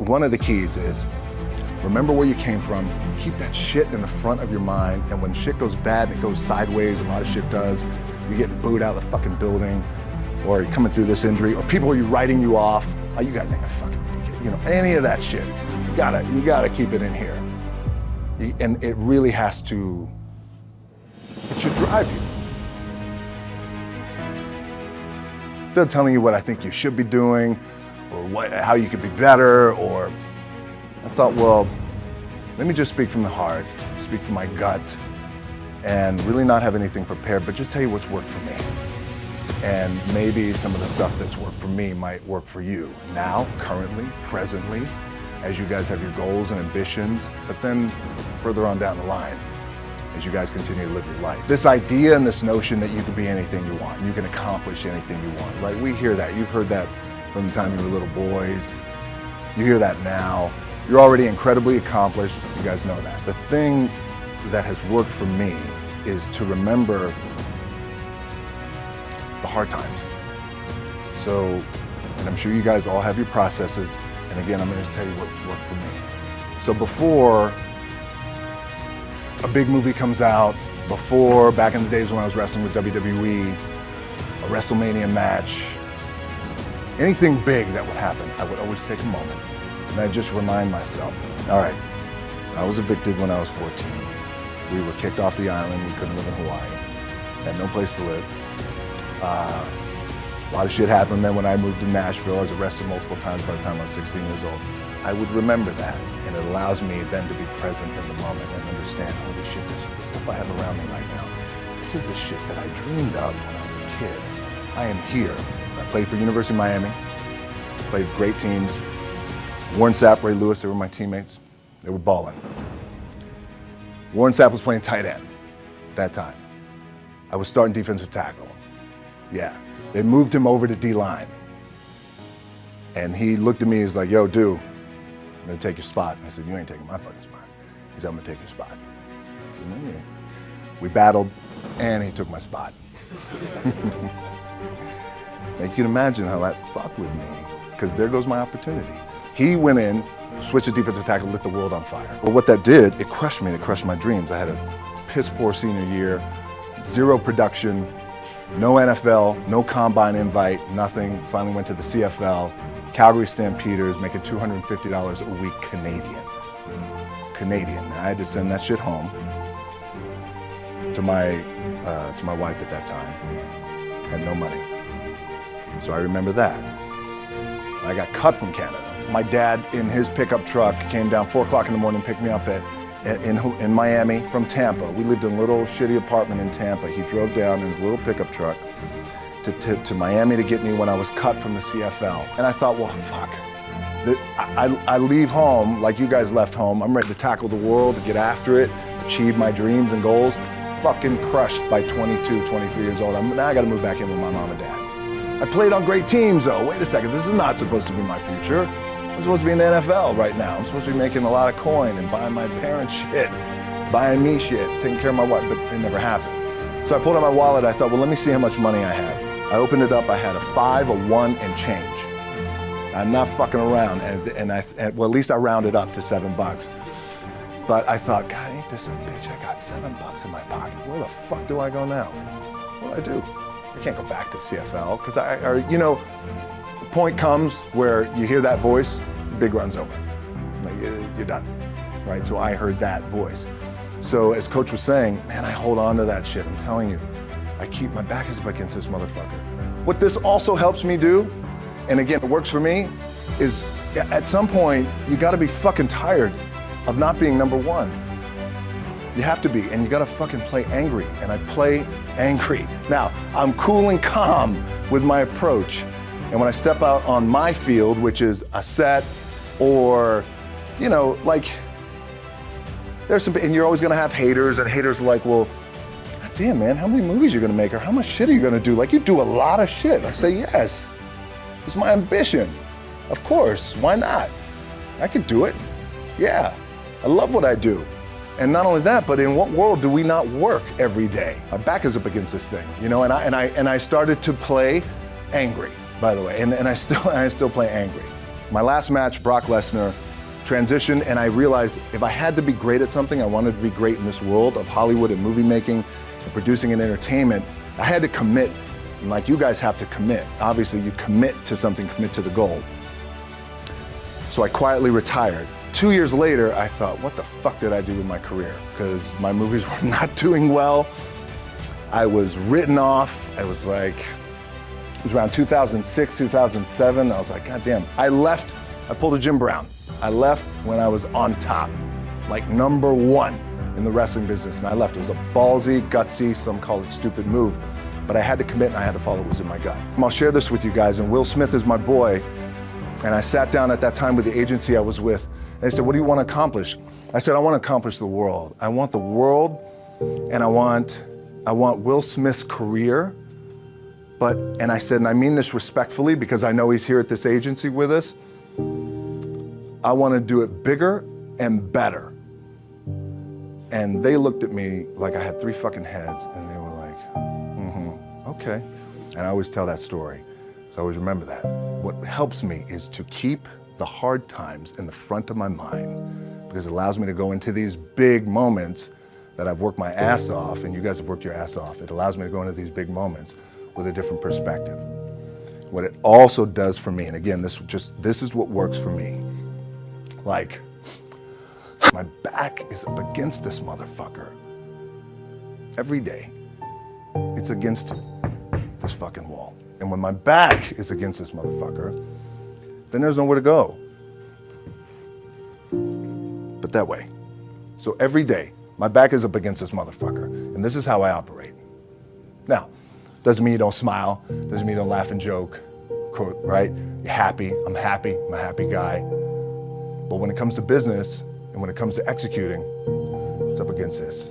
one of the keys is remember where you came from, keep that shit in the front of your mind, and when shit goes bad and it goes sideways, a lot of shit does, you're getting booed out of the fucking building, or you're coming through this injury, or people are writing you off, oh, you guys ain't gonna fucking make it, you know, any of that shit. You gotta keep it in here. And it really has to, it should drive you. Instead of telling you what I think you should be doing, or how you could be better, or I thought, well, let me just speak from the heart, speak from my gut, and really not have anything prepared, but just tell you what's worked for me. And maybe some of the stuff that's worked for me might work for you now, currently, presently, as you guys have your goals and ambitions, but then further on down the line, as you guys continue to live your life. This idea and this notion that you can be anything you want, you can accomplish anything you want, right? We hear that. You've heard that from the time you were little boys. You hear that now. You're already incredibly accomplished. You guys know that. The thing that has worked for me is to remember the hard times. So, and I'm sure you guys all have your processes, and again, I'm going to tell you what's worked for me. So before a big movie comes out, before, back in the days when I was wrestling with WWE, a WrestleMania match, anything big that would happen, I would always take a moment and I'd just remind myself, all right, I was evicted when I was 14. We were kicked off the island, we couldn't live in Hawaii, had no place to live. A lot of shit happened then when I moved to Nashville. I was arrested multiple times by the time I was 16 years old. I would remember that, and it allows me then to be present in the moment and understand, holy shit, this stuff I have around me right now, this is the shit that I dreamed of when I was a kid. I am here. I played for University of Miami, played with great teams. Warren Sapp, Ray Lewis, they were my teammates. They were balling. Warren Sapp was playing tight end that time. I was starting defensive tackle. Yeah, they moved him over to D-line. And he looked at me, he's like, yo, dude, I'm gonna take your spot. I said, you ain't taking my fucking spot. He said, I'm gonna take your spot. I said, no, you ain't. We battled, and he took my spot. Now, you can imagine how that fucked with me, because there goes my opportunity. He went in, switched to defensive tackle, lit the world on fire. Well, what that did, it crushed me, it crushed my dreams. I had a piss poor senior year, zero production, no NFL, no combine invite, nothing. Finally went to the CFL, Calgary Stampeders, making $250 a week Canadian. I had to send that shit home to my wife at that time. Had no money. So I remember that. I got cut from Canada. My dad, in his pickup truck, came down 4 o'clock in the morning, picked me up in Miami from Tampa. We lived in a little shitty apartment in Tampa. He drove down in his little pickup truck to Miami to get me when I was cut from the CFL. And I thought, well, fuck. I leave home like you guys left home. I'm ready to tackle the world, to get after it, achieve my dreams and goals. Fucking crushed by 22, 23 years old. Now I gotta move back in with my mom and dad. I played on great teams though. Wait a second, this is not supposed to be my future. I'm supposed to be in the NFL right now. I'm supposed to be making a lot of coin and buying my parents shit, buying me shit, taking care of my wife, but it never happened. So I pulled out my wallet, I thought, well, let me see how much money I had. I opened it up, I had a 5, a 1, and change. I'm not fucking around, and well, at least I rounded up to $7. But I thought, God, ain't this a bitch? I got $7 in my pocket. Where the fuck do I go now? What do I do? I can't go back to CFL, because you know, the point comes where you hear that voice, big run's over. Like, you're done, right? So I heard that voice. So as Coach was saying, man, I hold on to that shit. I'm telling you, I keep my back is up against this motherfucker. What this also helps me do, and again, it works for me, is at some point, you gotta be fucking tired of not being number one. You have to be, and you gotta fucking play angry, and I play angry. Now, I'm cool and calm with my approach, and when I step out on my field, which is a set, or, you know, like, there's some, and you're always gonna have haters, and haters are like, well, damn man, how many movies are you gonna make, or how much shit are you gonna do? Like, you do a lot of shit. I say, yes, it's my ambition. Of course, why not? I could do it, yeah. I love what I do. And not only that, but in what world do we not work every day? My back is up against this thing, you know, and I started to play angry, by the way, and I still play angry. My last match, Brock Lesnar, transitioned, and I realized if I had to be great at something, I wanted to be great in this world of Hollywood and movie making and producing and entertainment, I had to commit, and like you guys have to commit. Obviously, you commit to something, commit to the goal. So I quietly retired. 2 years later, I thought, what the fuck did I do with my career? Because my movies were not doing well. I was written off. I was like, it was around 2006, 2007. I was like, God damn. I left, I pulled a Jim Brown. I left when I was on top, like #1 in the wrestling business, and I left. It was a ballsy, gutsy, some call it stupid move, but I had to commit and I had to follow what was in my gut. I'll share this with you guys, and Will Smith is my boy, and I sat down at that time with the agency I was with, and they said, what do you want to accomplish? I said, I want to accomplish the world. I want the world, and I want Will Smith's career, and I said, and I mean this respectfully because I know he's here at this agency with us, I want to do it bigger and better. And they looked at me like I had 3 fucking heads, and they were like, okay. And I always tell that story, so I always remember that. What helps me is to keep the hard times in the front of my mind, because it allows me to go into these big moments that I've worked my ass off, and you guys have worked your ass off. It allows me to go into these big moments with a different perspective. What it also does for me, and again, this is what works for me. Like, my back is up against this motherfucker. Every day, it's against this fucking wall. And when my back is against this motherfucker, then there's nowhere to go but that way. So every day, my back is up against this motherfucker, and this is how I operate. Now, doesn't mean you don't smile, doesn't mean you don't laugh and joke, right? You're happy, I'm a happy guy. But when it comes to business, and when it comes to executing, it's up against this.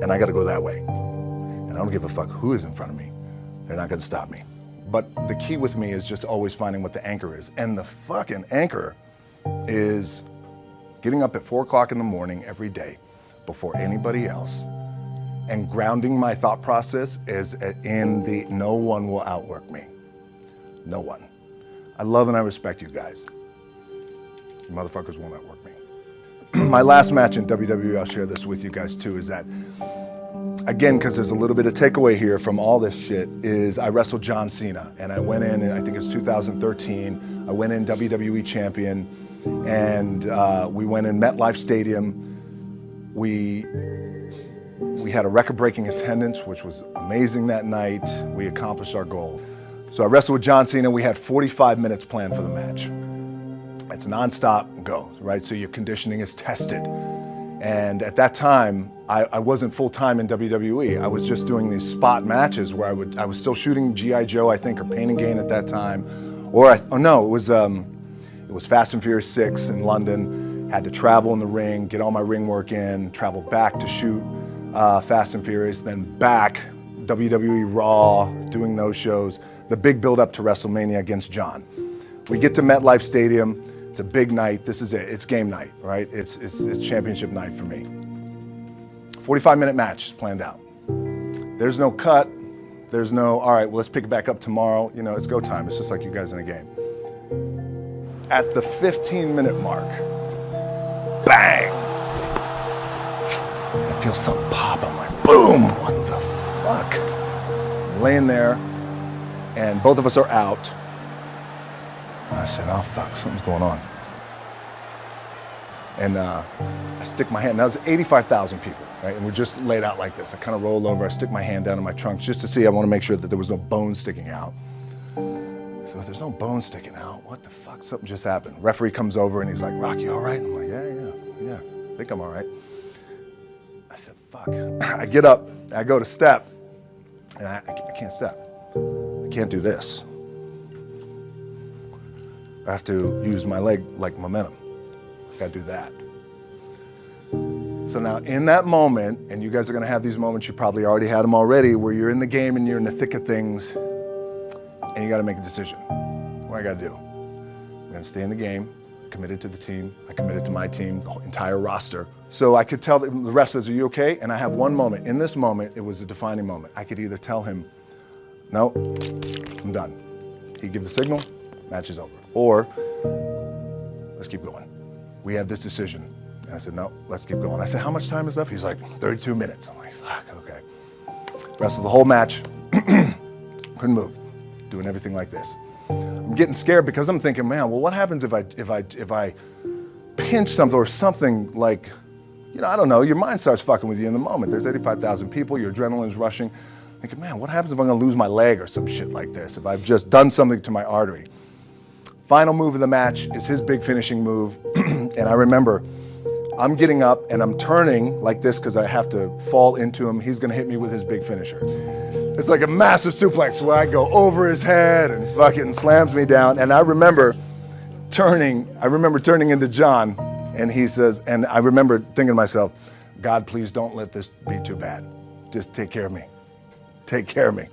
And I gotta go that way. And I don't give a fuck who is in front of me. They're not gonna stop me. But the key with me is just always finding what the anchor is. And the fucking anchor is getting up at 4 o'clock in the morning every day before anybody else and grounding my thought process is in the no one will outwork me. No one. I love and I respect you guys. You motherfuckers won't outwork me. My last match in WWE, I'll share this with you guys too, is that, again, because there's a little bit of takeaway here from all this shit, is I wrestled John Cena. And I went in, and I think it was 2013, I went in WWE champion, and we went in MetLife Stadium. We had a record-breaking attendance, which was amazing that night. We accomplished our goal. So I wrestled with John Cena. We had 45 minutes planned for the match. It's nonstop go, right? So your conditioning is tested. And at that time, I wasn't full-time in WWE. I was just doing these spot matches where I was still shooting G.I. Joe, I think, or Pain and Gain at that time. It was Fast and Furious 6 in London. Had to travel in the ring, get all my ring work in, travel back to shoot Fast and Furious, then back, WWE Raw, doing those shows. The big build-up to WrestleMania against John. We get to MetLife Stadium. It's a big night. This is it. It's game night, right? It's championship night for me. 45-minute match is planned out. There's no cut. There's no, all right, well, let's pick it back up tomorrow. You know, it's go time. It's just like you guys in a game. At the 15-minute mark, bang! I feel something pop. I'm like, boom! What the fuck? I'm laying there, and both of us are out. I said, oh fuck, something's going on. And I stick my hand, now there's 85,000 people, right? And we're just laid out like this. I kind of roll over, I stick my hand down in my trunk just to see, I want to make sure that there was no bone sticking out. So if there's no bone sticking out, what the fuck, something just happened. Referee comes over and he's like, Rock, you all right? I'm like, yeah, I think I'm all right. I said, fuck. I get up, I go to step, and I can't step. I can't do this. I have to use my leg like momentum. I gotta do that. So now in that moment, and you guys are gonna have these moments, you probably already had them already, where you're in the game and you're in the thick of things, and you gotta make a decision. What I gotta do? I'm gonna stay in the game, committed to the team, I committed to my team, the whole entire roster. So I could tell the ref says, are you okay? And I have one moment. In this moment, it was a defining moment. I could either tell him, no, I'm done. He'd give the signal, match is over. Or, let's keep going. We have this decision. And I said, no, let's keep going. I said, how much time is left? He's like, 32 minutes. I'm like, fuck, okay. Rest of the whole match, couldn't move, doing everything like this. I'm getting scared because I'm thinking, man, well, what happens if I pinch something or something like, you know, I don't know, your mind starts fucking with you in the moment. There's 85,000 people, your adrenaline's rushing. Thinking, man, what happens if I'm gonna lose my leg or some shit like this, if I've just done something to my artery? Final move of the match is his big finishing move. And I remember I'm getting up and I'm turning like this because I have to fall into him. He's gonna hit me with his big finisher. It's like a massive suplex where I go over his head and fucking slams me down. And I remember turning into John, and he says, and I remember thinking to myself, God, please don't let this be too bad. Just take care of me. Take care of me.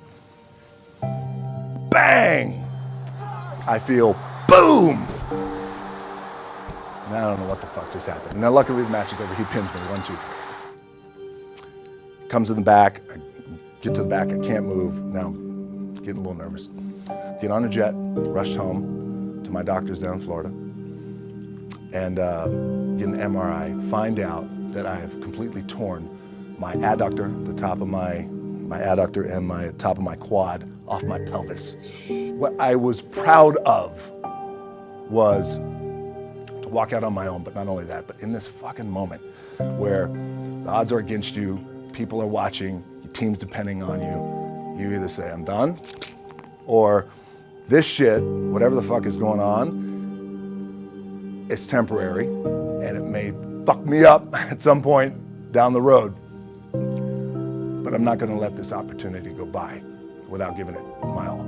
Bang! I feel boom! Now I don't know what the fuck just happened. Now luckily the match is over. He pins me, 1, 2, 3. Comes in the back, I get to the back, I can't move. Now I'm getting a little nervous. Get on a jet, rushed home to my doctor's down in Florida, and get an MRI, find out that I have completely torn my adductor, the top of my adductor and my top of my quad off my pelvis. What I was proud of was to walk out on my own, but not only that, but in this fucking moment where the odds are against you, people are watching, your team's depending on you, you either say, I'm done, or this shit, whatever the fuck is going on, it's temporary, and it may fuck me up at some point down the road. But I'm not gonna let this opportunity go by without giving it my all.